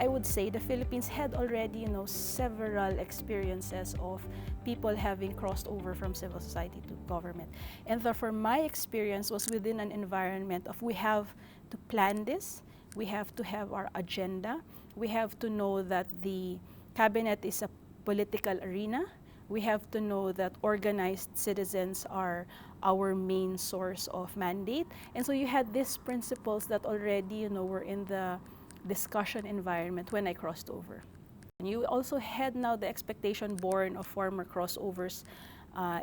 I would say the Philippines had already, several experiences of people having crossed over from civil society to government. And therefore, my experience was within an environment of we have to plan this, we have to have our agenda, we have to know that the cabinet is a political arena, we have to know that organized citizens are our main source of mandate. And so you had these principles that already, were in the discussion environment when I crossed over. And you also had now the expectation born of former crossovers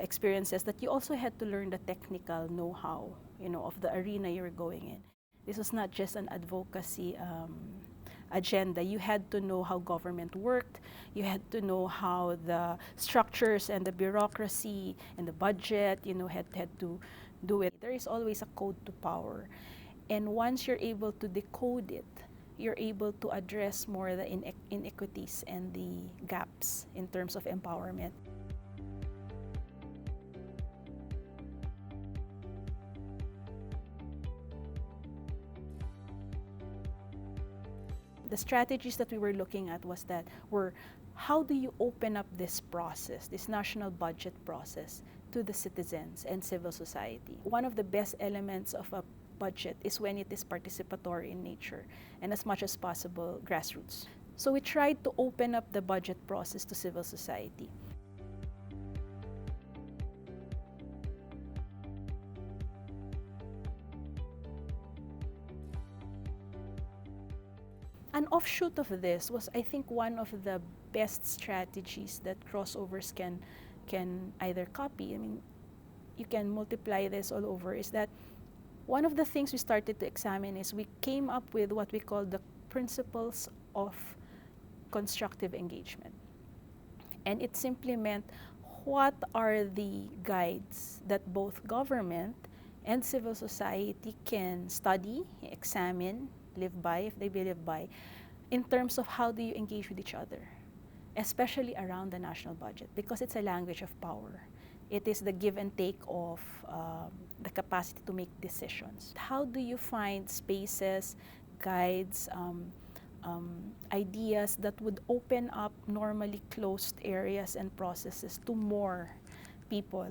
experiences that you also had to learn the technical know-how, of the arena you were going in. This was not just an advocacy agenda. You had to know how government worked. You had to know how the structures and the bureaucracy and the budget, had to do it. There is always a code to power. And once you're able to decode it, you're able to address more the inequities and the gaps in terms of empowerment. The strategies that we were looking at were how do you open up this process, this national budget process, to the citizens and civil society. One of the best elements of a budget is when it is participatory in nature and as much as possible grassroots. So we tried to open up the budget process to civil society. An offshoot of this was, I think, one of the best strategies that crossovers can either copy. I mean, you can multiply this all over. Is that one of the things we started to examine is we came up with what we call the principles of constructive engagement. And it simply meant what are the guides that both government and civil society can study, examine, live by, if they live by, in terms of how do you engage with each other, especially around the national budget, because it's a language of power. It is the give and take of the capacity to make decisions. How do you find spaces, guides, ideas that would open up normally closed areas and processes to more people?